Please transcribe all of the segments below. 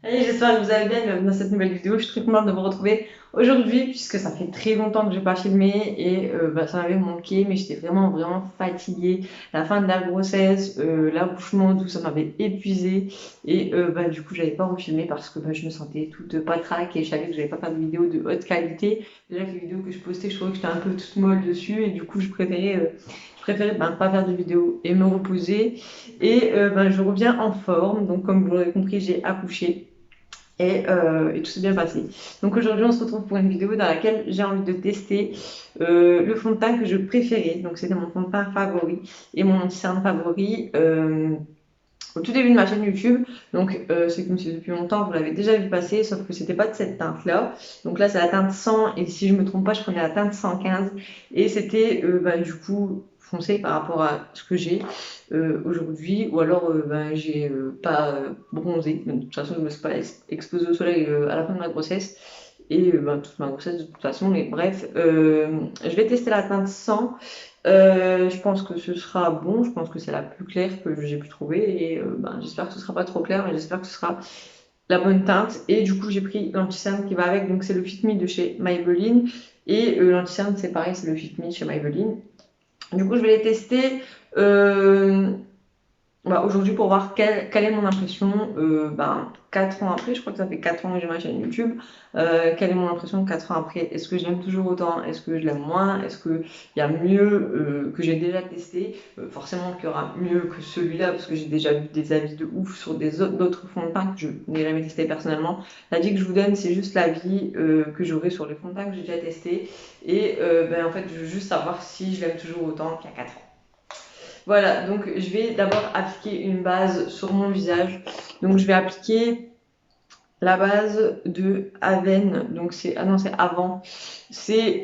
Hey, j'espère que vous allez bien. Bienvenue dans cette nouvelle vidéo. Je suis très contente de vous retrouver aujourd'hui puisque ça fait très longtemps que j'ai pas filmé et ça m'avait manqué, mais j'étais vraiment fatiguée. La fin de la grossesse, l'accouchement, tout ça m'avait épuisée et du coup j'avais pas refilmé parce que je me sentais toute patraque et je savais que j'allais pas faire de vidéos de haute qualité. Déjà que les vidéos que je postais, je trouvais que j'étais un peu toute molle dessus et du coup je préférais pas faire de vidéos et me reposer. Et je reviens en forme. Donc comme vous l'avez compris, j'ai accouché et tout s'est bien passé. Donc aujourd'hui, on se retrouve pour une vidéo dans laquelle j'ai envie de tester le fond de teint que je préférais. Donc c'était mon fond de teint favori et mon anti-cerne favori au tout début de ma chaîne YouTube. Donc ceux qui me suivent depuis longtemps, vous l'avez déjà vu passer, sauf que c'était pas de cette teinte-là. Donc là, c'est la teinte 100 et si je me trompe pas, je prenais la teinte 115 et c'était du coup foncé par rapport à ce que j'ai aujourd'hui ou alors j'ai pas bronzé. De toute façon, je me suis pas exposée au soleil à la fin de ma grossesse et toute ma grossesse de toute façon. Mais bref, je vais tester la teinte 100. Je pense que ce sera bon, je pense que c'est la plus claire que j'ai pu trouver et j'espère que ce sera pas trop clair, mais j'espère que ce sera la bonne teinte. Et du coup, j'ai pris l'anti-cerne qui va avec, donc c'est le Fit Me de chez Maybelline et l'anti-cerne c'est pareil, c'est le Fit Me chez Maybelline. Du coup, je vais les tester. Euh, Aujourd'hui pour voir quelle est mon impression 4 ans après, je crois que ça fait 4 ans que j'ai ma chaîne YouTube, quelle est mon impression 4 ans après, est-ce que je l'aime toujours autant, est-ce que je l'aime moins, est-ce qu'il y a mieux que j'ai déjà testé, forcément qu'il y aura mieux que celui-là parce que j'ai déjà vu des avis de ouf sur d'autres fonds de teint que je n'ai jamais testé personnellement. L'avis que je vous donne c'est juste l'avis que j'aurai sur les fonds de teint que j'ai déjà testé et en fait je veux juste savoir si je l'aime toujours autant qu'il y a 4 ans. Voilà, donc je vais d'abord appliquer une base sur mon visage. Donc je vais appliquer la base de Aven. Donc c'est ah non, c'est avant. C'est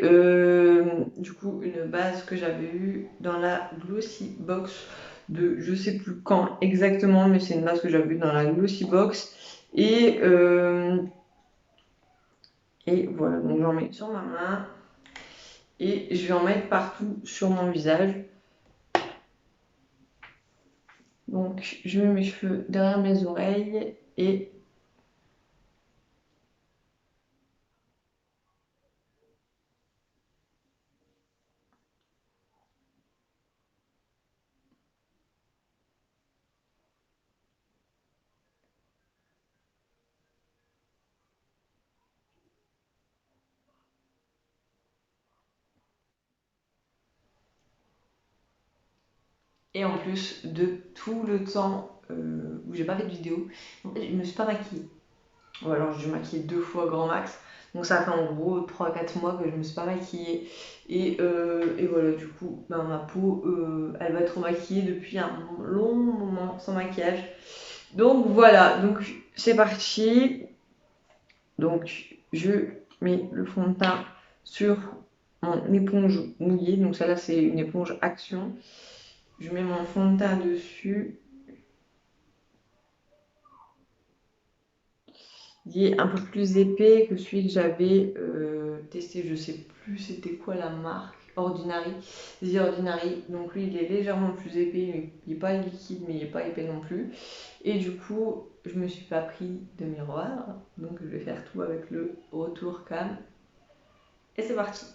du coup une base que j'avais eue dans la Glossy Box de je sais plus quand exactement, mais c'est une base que j'avais eue dans la Glossy Box. Et, euh, et voilà, donc j'en mets sur ma main et je vais en mettre partout sur mon visage. Donc je mets mes cheveux derrière mes oreilles et et en plus de tout le temps où j'ai pas fait de vidéo, en fait, je me suis pas maquillée. Ou alors j'ai dû maquiller 2 fois grand max. Donc ça fait en gros 3 4 mois que je me suis pas maquillée. Et voilà, du coup, ma peau, elle va être maquillée depuis un long moment sans maquillage. Donc voilà, donc c'est parti. Donc je mets le fond de teint sur mon éponge mouillée. Donc ça là c'est une éponge Action. Je mets mon fond de teint dessus. Il est un peu plus épais que celui que j'avais testé. Je sais plus c'était quoi la marque. Ordinary. The Ordinary. Donc lui, il est légèrement plus épais, mais il n'est pas liquide, mais il n'est pas épais non plus. Et du coup, je me suis pas pris de miroir. Donc je vais faire tout avec le retour cam. Et c'est parti.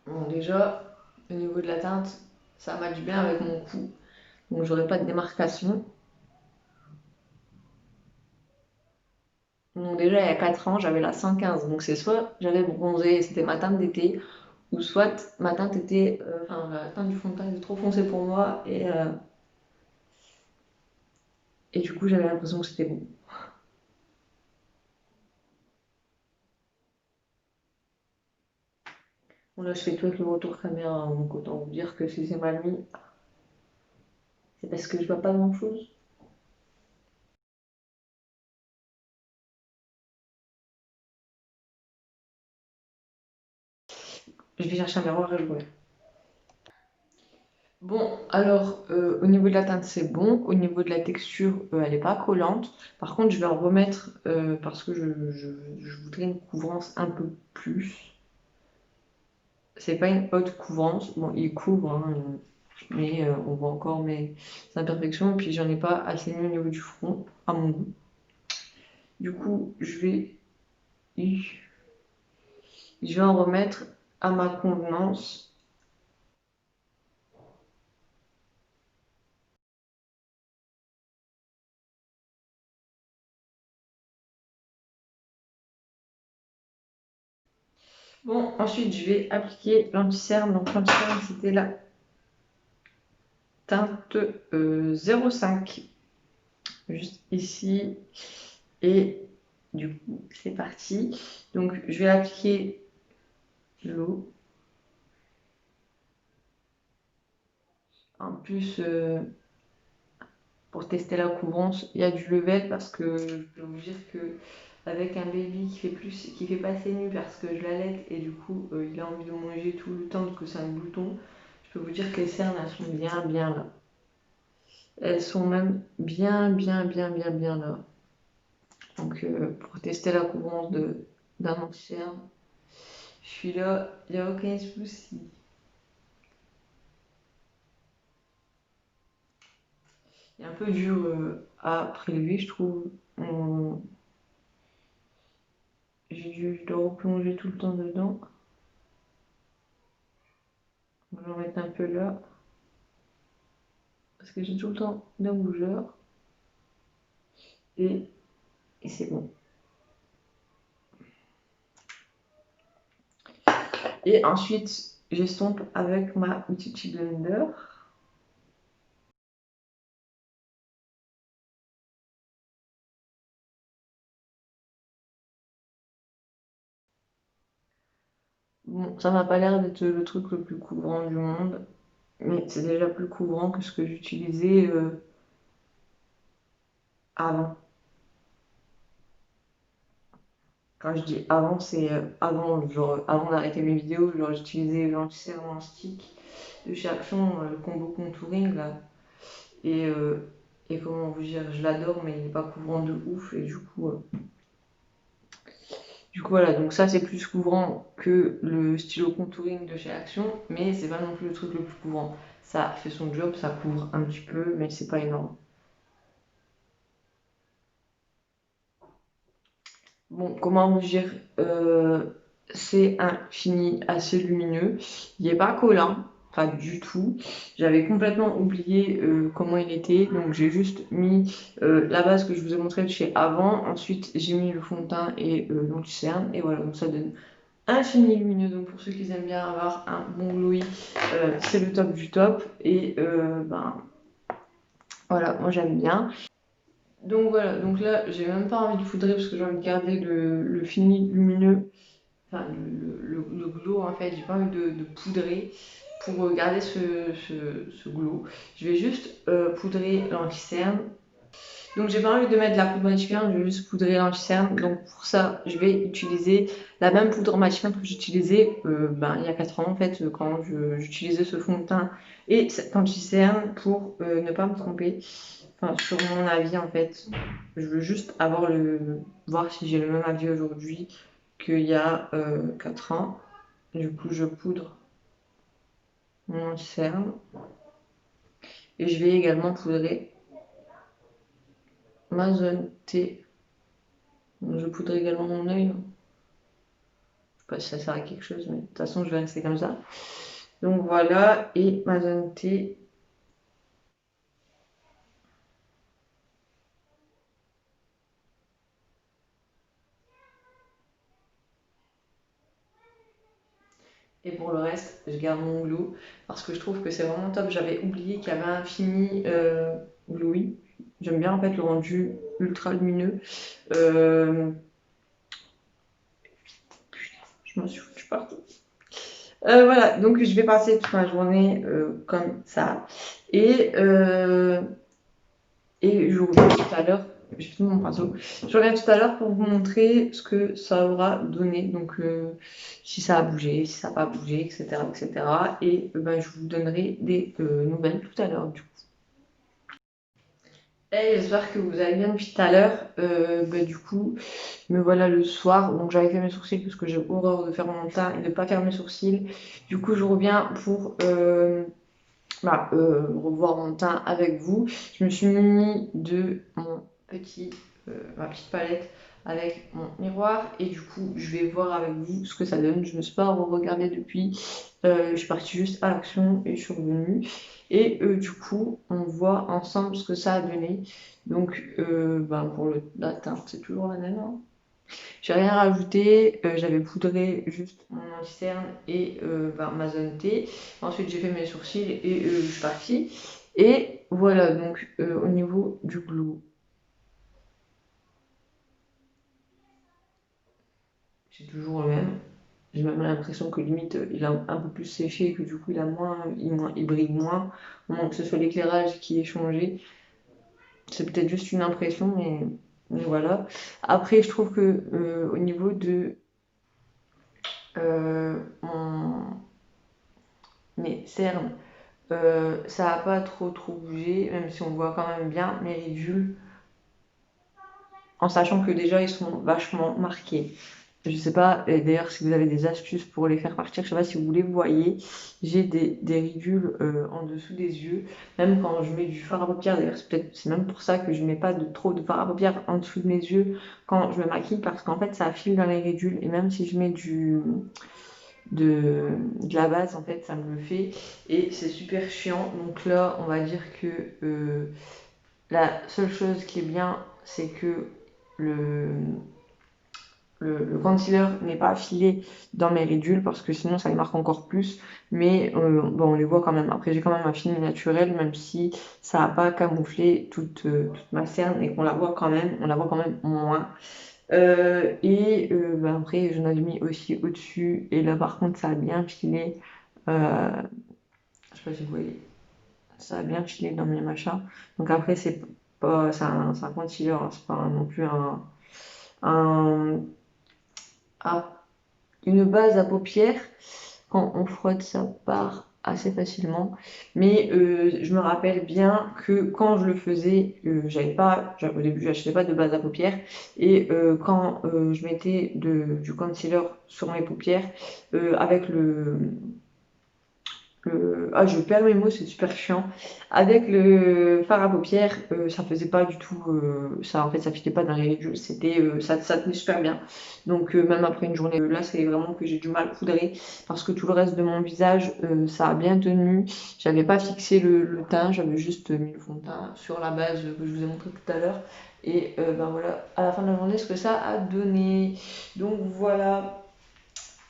Bon, déjà, au niveau de la teinte, ça matche bien avec mon cou. Donc j'aurai pas de démarcation. Donc déjà, il y a 4 ans, j'avais la 115. Donc c'est soit j'avais bronzé, c'était ma teinte d'été, ou soit ma teinte était... la teinte du fond de teint était trop foncé pour moi. Et du coup, j'avais l'impression que c'était bon. Bon, là, je fais tout avec le retour caméra, hein, donc autant vous dire que si c'est mal mis, c'est parce que je vois pas grand-chose. Je vais chercher un miroir et je reviens. Bon, alors, au niveau de la teinte, c'est bon. Au niveau de la texture, elle n'est pas collante. Par contre, je vais en remettre parce que je voudrais une couvrance un peu plus. C'est pas une haute couvrance. Bon, il couvre, hein, mais on voit encore mes imperfections. Puis j'en ai pas assez mis au niveau du front, à mon goût. Du coup, je vais en remettre à ma convenance. Bon, ensuite, je vais appliquer l'anti-cerne. Donc, l'anti-cerne, c'était la teinte 05, juste ici. Et du coup, c'est parti. Donc, je vais appliquer l'eau. En plus, pour tester la couvrance, il y a du level parce que je peux vous dire que avec un baby qui fait pas ses nuits parce que je l'allaite et du coup il a envie de manger tout le temps parce que c'est un bouton, je peux vous dire que les cernes elles sont bien là. Elles sont même bien là. Donc pour tester la couvrance d'un anti-cerne, je suis là, il n'y a aucun souci. Il est un peu dur à prélever, je trouve. Je dois replonger tout le temps dedans. On va en mettre un peu là. Parce que j'ai tout le temps d'un bougeur. Et, et c'est bon. Et ensuite, j'estompe avec ma Beauty Blender. Bon, ça m'a pas l'air d'être le truc le plus couvrant du monde, mais c'est déjà plus couvrant que ce que j'utilisais avant. Quand je dis avant, c'est avant, genre avant d'arrêter mes vidéos, genre j'utilisais l'anti-cerne en stick de chez Action, le combo contouring là. Et, euh, et comment vous dire, je l'adore, mais il n'est pas couvrant de ouf, et du coup voilà, donc ça c'est plus couvrant que le stylo contouring de chez Action, mais c'est pas non plus le truc le plus couvrant. Ça fait son job, ça couvre un petit peu, mais c'est pas énorme. Bon, comment vous dire, c'est un fini assez lumineux. Il n'est pas collant, pas du tout. J'avais complètement oublié comment il était, donc j'ai juste mis la base que je vous ai montré de chez avant. Ensuite, j'ai mis le fond de teint et l'anti-cerne, et voilà, donc ça donne un fini lumineux. Donc pour ceux qui aiment bien avoir un bon glowy, c'est le top du top. Et ben voilà, moi j'aime bien. Donc voilà, donc là j'ai même pas envie de poudrer parce que j'ai envie de garder le fini lumineux, enfin le glow en fait, j'ai pas envie de poudrer pour garder ce glow. Je vais juste poudrer l'anti-cerne. Donc j'ai pas envie de mettre de la poudre matifiante, je vais juste poudrer l'anti-cerne. Donc pour ça, je vais utiliser la même poudre matifiante que j'utilisais il y a 4 ans en fait, quand j'utilisais ce fond de teint et cet anti-cerne pour ne pas me tromper. Enfin, sur mon avis en fait, je veux juste voir si j'ai le même avis aujourd'hui qu'il y a 4 ans. Du coup, je poudre mon anti-cerne et je vais également poudrer ma zone T. Donc, je poudre également mon œil. Je sais pas si ça sert à quelque chose, mais de toute façon, je vais rester comme ça. Donc voilà, et ma zone T. Et pour le reste, je garde mon glow parce que je trouve que c'est vraiment top. J'avais oublié qu'il y avait un fini glowy. J'aime bien en fait le rendu ultra lumineux. Je m'en suis foutu partout. Voilà, donc je vais passer toute ma journée comme ça. Et, euh, et je reviens tout à l'heure. J'ai fini mon pinceau. Je reviens tout à l'heure pour vous montrer ce que ça aura donné. Donc, si ça a bougé, si ça n'a pas bougé, etc. etc. Et ben, je vous donnerai des nouvelles tout à l'heure. Hey, j'espère que vous allez bien depuis tout à l'heure. Du coup, me voilà le soir. Donc, j'avais fait mes sourcils parce que j'ai horreur de faire mon teint et de ne pas faire mes sourcils. Du coup, je reviens pour revoir mon teint avec vous. Je me suis muni de ma petite palette avec mon miroir et du coup je vais voir avec vous ce que ça donne. Je ne me suis pas regardée depuis. Je suis partie juste à l'action et je suis revenue. Et du coup on voit ensemble ce que ça a donné. Donc pour la teinte c'est toujours la même, hein. J'ai rien rajouté, j'avais poudré juste mon anti-cerne et ma zone T. Ensuite j'ai fait mes sourcils et je suis partie. Et voilà, donc au niveau du glow, c'est toujours le même. J'ai même l'impression que limite il a un peu plus séché et que du coup il brille moins. Au moins que ce soit l'éclairage qui est changé. C'est peut-être juste une impression, mais voilà. Après, je trouve que au niveau de mes cernes, ça n'a pas trop bougé, même si on voit quand même bien mes ridules, en sachant que déjà ils sont vachement marqués. Je sais pas, d'ailleurs, si vous avez des astuces pour les faire partir, je sais pas si vous les voyez, j'ai des ridules en dessous des yeux, même quand je mets du fard à paupières, d'ailleurs, c'est même pour ça que je mets pas trop de fard à paupières en dessous de mes yeux quand je me maquille, parce qu'en fait, ça file dans les ridules, et même si je mets de la base, en fait, ça me le fait, et c'est super chiant. Donc là, on va dire que la seule chose qui est bien, c'est que le concealer n'est pas affilé dans mes ridules parce que sinon ça les marque encore plus, mais on les voit quand même. Après j'ai quand même un film naturel, même si ça n'a pas camouflé toute ma cerne et qu'on la voit quand même, on la voit quand même moins. Après j'en avais mis aussi au dessus et là par contre ça a bien filé. Je sais pas si vous voyez, ça a bien filé dans mes machins. Donc après c'est un concealer, hein, c'est pas non plus un une base à paupières. Quand on frotte, ça part assez facilement. Mais je me rappelle bien que quand je le faisais, au début, j'achetais pas de base à paupières. Et quand je mettais du concealer sur mes paupières, avec je perds mes mots, c'est super chiant. Avec le fard à paupières, ça faisait pas du tout, ça en fait, ça fitait pas dans les ridules, ça tenait super bien. Donc même après une journée, là, c'est vraiment que j'ai du mal poudrer parce que tout le reste de mon visage, ça a bien tenu. J'avais pas fixé le teint, j'avais juste mis le fond de teint sur la base que je vous ai montré tout à l'heure. Et voilà, à la fin de la journée, ce que ça a donné. Donc voilà.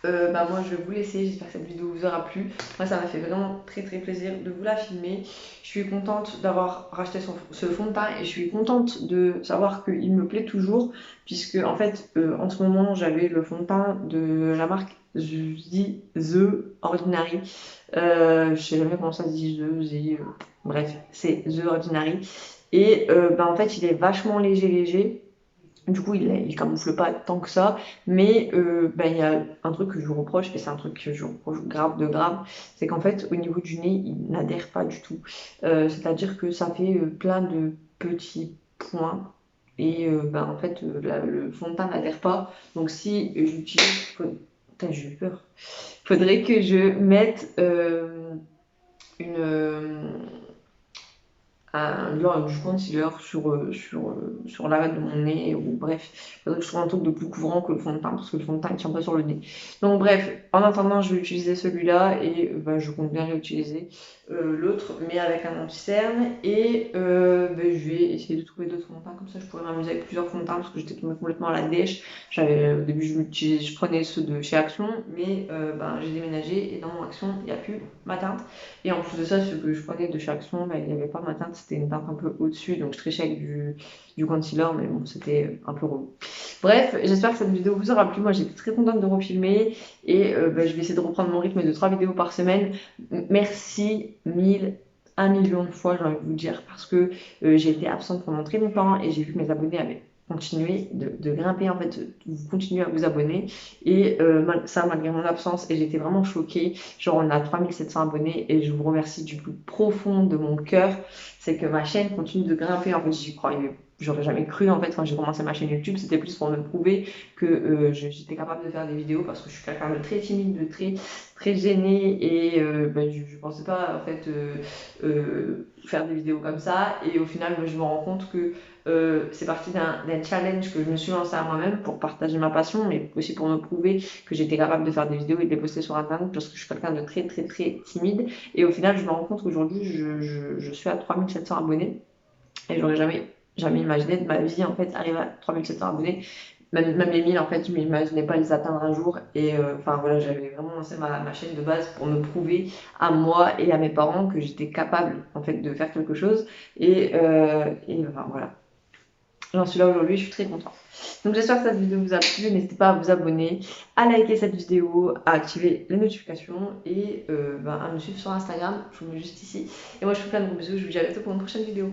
Moi je vais vous laisser, j'espère que cette vidéo vous aura plu. Moi ça m'a fait vraiment très plaisir de vous la filmer. Je suis contente d'avoir racheté ce fond de teint et je suis contente de savoir qu'il me plaît toujours puisque en fait en ce moment j'avais le fond de teint de la marque The Ordinary. Je sais jamais comment ça se dit, bref, c'est The Ordinary. Et en fait il est vachement léger. Du coup, il camoufle pas tant que ça, mais il y a un truc que je vous reproche, et c'est un truc que je reproche grave de grave, c'est qu'en fait, au niveau du nez, il n'adhère pas du tout. C'est-à-dire que ça fait plein de petits points, et en fait, le fond de teint n'adhère pas. Donc si j'utilise... Putain, j'ai eu peur. Faudrait que je mette du concealer sur l'arête de mon nez, ou bref, il faudrait que je trouve un truc de plus couvrant que le fond de teint, parce que le fond de teint ne tient pas sur le nez. Donc bref, en attendant, je vais utiliser celui-là, et je compte bien réutiliser l'autre, mais avec un anti-cerne, et je vais essayer de trouver d'autres fonds de teint, comme ça je pourrais m'amuser avec plusieurs fonds de teint, parce que j'étais tombée complètement à la dèche. Au début, je prenais ceux de chez Action, mais j'ai déménagé, et dans mon Action, il n'y a plus ma teinte. Et en plus de ça, ceux que je prenais de chez Action, il n'y avait pas ma teinte, c'était une teinte un peu au-dessus, donc je trichais avec du concealer, mais bon, c'était un peu relou. Bref, j'espère que cette vidéo vous aura plu. Moi, j'étais très contente de refilmer et je vais essayer de reprendre mon rythme de 3 vidéos par semaine. Merci 1 million de fois, j'ai envie de vous dire, parce que j'ai été absente pendant très longtemps et j'ai vu que mes abonnés avaient continué de grimper, en fait, vous continuez à vous abonner et ça malgré mon absence, et j'étais vraiment choquée. Genre on a 3700 abonnés et je vous remercie du plus profond de mon cœur, c'est que ma chaîne continue de grimper. En fait j'aurais jamais cru en fait quand j'ai commencé ma chaîne YouTube. C'était plus pour me prouver que j'étais capable de faire des vidéos parce que je suis quelqu'un de très timide, de très gêné et je pensais pas en fait faire des vidéos comme ça. Et au final, je me rends compte que c'est parti d'un challenge que je me suis lancé à moi-même pour partager ma passion, mais aussi pour me prouver que j'étais capable de faire des vidéos et de les poster sur Internet parce que je suis quelqu'un de très timide. Et au final, je me rends compte qu'aujourd'hui, je suis à 3700 abonnés et j'aurais jamais imaginé de ma vie en fait arriver à 3700 abonnés. Même les 1000, en fait, je m'imaginais pas les atteindre un jour. Et enfin voilà, j'avais vraiment lancé ma chaîne de base pour me prouver à moi et à mes parents que j'étais capable en fait de faire quelque chose. Et enfin voilà, j'en suis là aujourd'hui, je suis très contente. Donc j'espère que cette vidéo vous a plu. N'hésitez pas à vous abonner, à liker cette vidéo, à activer les notifications et à me suivre sur Instagram. Je vous mets juste ici. Et moi je vous fais plein de gros bisous. Je vous dis à bientôt pour une prochaine vidéo.